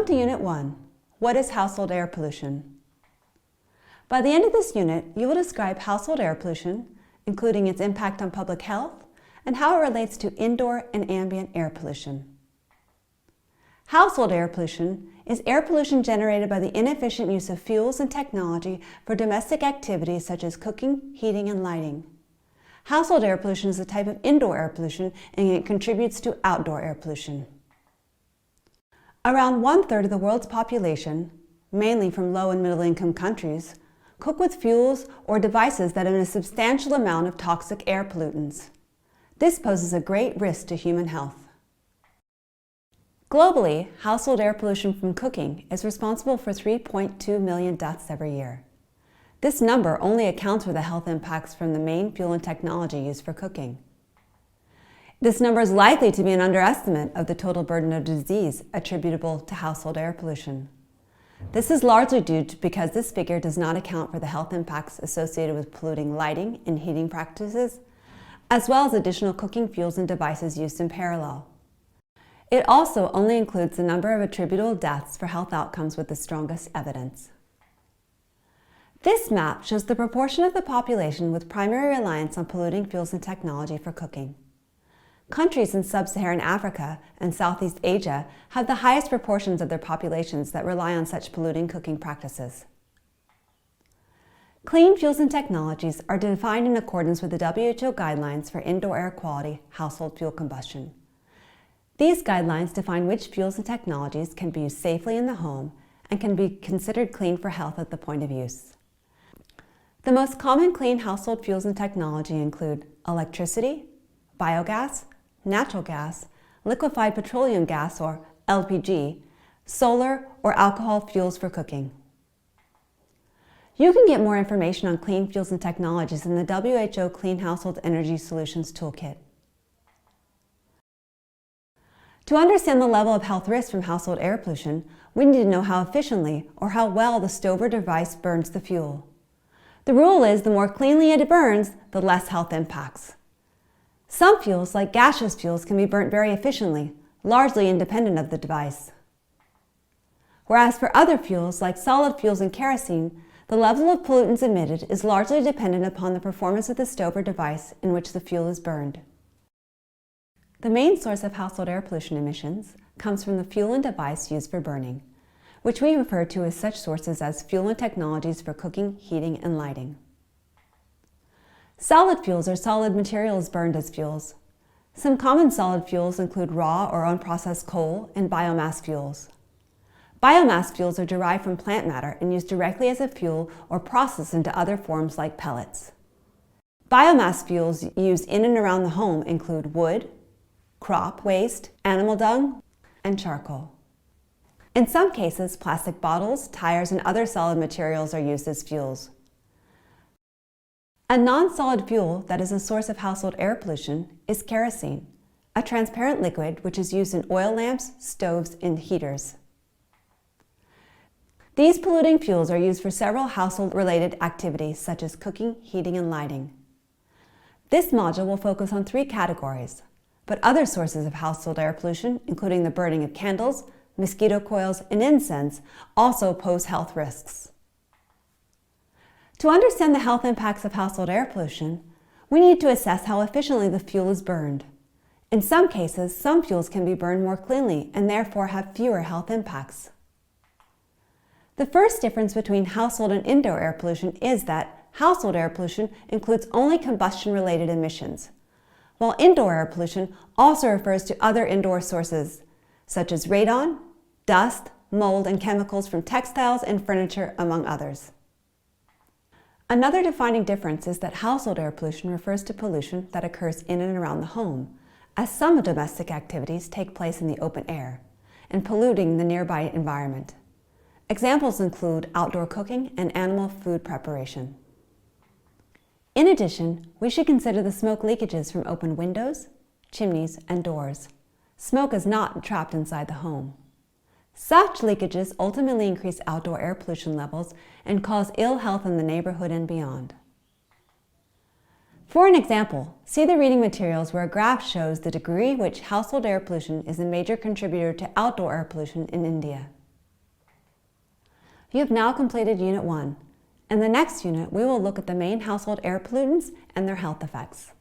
Welcome to Unit 1. What is household air pollution? By the end of this unit, you will describe household air pollution, including its impact on public health, and how it relates to indoor and ambient air pollution. Household air pollution is air pollution generated by the inefficient use of fuels and technology for domestic activities such as cooking, heating, and lighting. Household air pollution is a type of indoor air pollution, and it contributes to outdoor air pollution. Around 1/3 of the world's population, mainly from low and middle income countries, cook with fuels or devices that emit a substantial amount of toxic air pollutants. This poses a great risk to human health. Globally, household air pollution from cooking is responsible for 3.2 million deaths every year. This number only accounts for the health impacts from the main fuel and technology used for cooking. This number is likely to be an underestimate of the total burden of disease attributable to household air pollution. This is largely due to because this figure does not account for the health impacts associated with polluting lighting and heating practices, as well as additional cooking fuels and devices used in parallel. It also only includes the number of attributable deaths for health outcomes with the strongest evidence. This map shows the proportion of the population with primary reliance on polluting fuels and technology for cooking. Countries in sub-Saharan Africa and Southeast Asia have the highest proportions of their populations that rely on such polluting cooking practices. Clean fuels and technologies are defined in accordance with the WHO guidelines for indoor air quality household fuel combustion. These guidelines define which fuels and technologies can be used safely in the home and can be considered clean for health at the point of use. The most common clean household fuels and technology include electricity, biogas, natural gas, liquefied petroleum gas or LPG, solar or alcohol fuels for cooking. You can get more information on clean fuels and technologies in the WHO Clean Household Energy Solutions Toolkit. To understand the level of health risk from household air pollution, we need to know how efficiently or how well the stove or device burns the fuel. The rule is the more cleanly it burns, the less health impacts. Some fuels, like gaseous fuels, can be burnt very efficiently, largely independent of the device. Whereas for other fuels, like solid fuels and kerosene, the level of pollutants emitted is largely dependent upon the performance of the stove or device in which the fuel is burned. The main source of household air pollution emissions comes from the fuel and device used for burning, which we refer to as such sources as fuel and technologies for cooking, heating, and lighting. Solid fuels are solid materials burned as fuels. Some common solid fuels include raw or unprocessed coal and biomass fuels. Biomass fuels are derived from plant matter and used directly as a fuel or processed into other forms like pellets. Biomass fuels used in and around the home include wood, crop waste, animal dung, and charcoal. In some cases, plastic bottles, tires, and other solid materials are used as fuels. A non-solid fuel that is a source of household air pollution is kerosene, a transparent liquid which is used in oil lamps, stoves, and heaters. These polluting fuels are used for several household-related activities such as cooking, heating, and lighting. This module will focus on 3 categories, but other sources of household air pollution, including the burning of candles, mosquito coils, and incense, also pose health risks. To understand the health impacts of household air pollution, we need to assess how efficiently the fuel is burned. In some cases, some fuels can be burned more cleanly and therefore have fewer health impacts. The first difference between household and indoor air pollution is that household air pollution includes only combustion-related emissions, while indoor air pollution also refers to other indoor sources, such as radon, dust, mold, and chemicals from textiles and furniture, among others. Another defining difference is that household air pollution refers to pollution that occurs in and around the home, as some domestic activities take place in the open air and polluting the nearby environment. Examples include outdoor cooking and animal food preparation. In addition, we should consider the smoke leakages from open windows, chimneys, and doors. Smoke is not trapped inside the home. Such leakages ultimately increase outdoor air pollution levels and cause ill health in the neighborhood and beyond. For an example, see the reading materials where a graph shows the degree which household air pollution is a major contributor to outdoor air pollution in India. You have now completed Unit 1. In the next unit, we will look at the main household air pollutants and their health effects.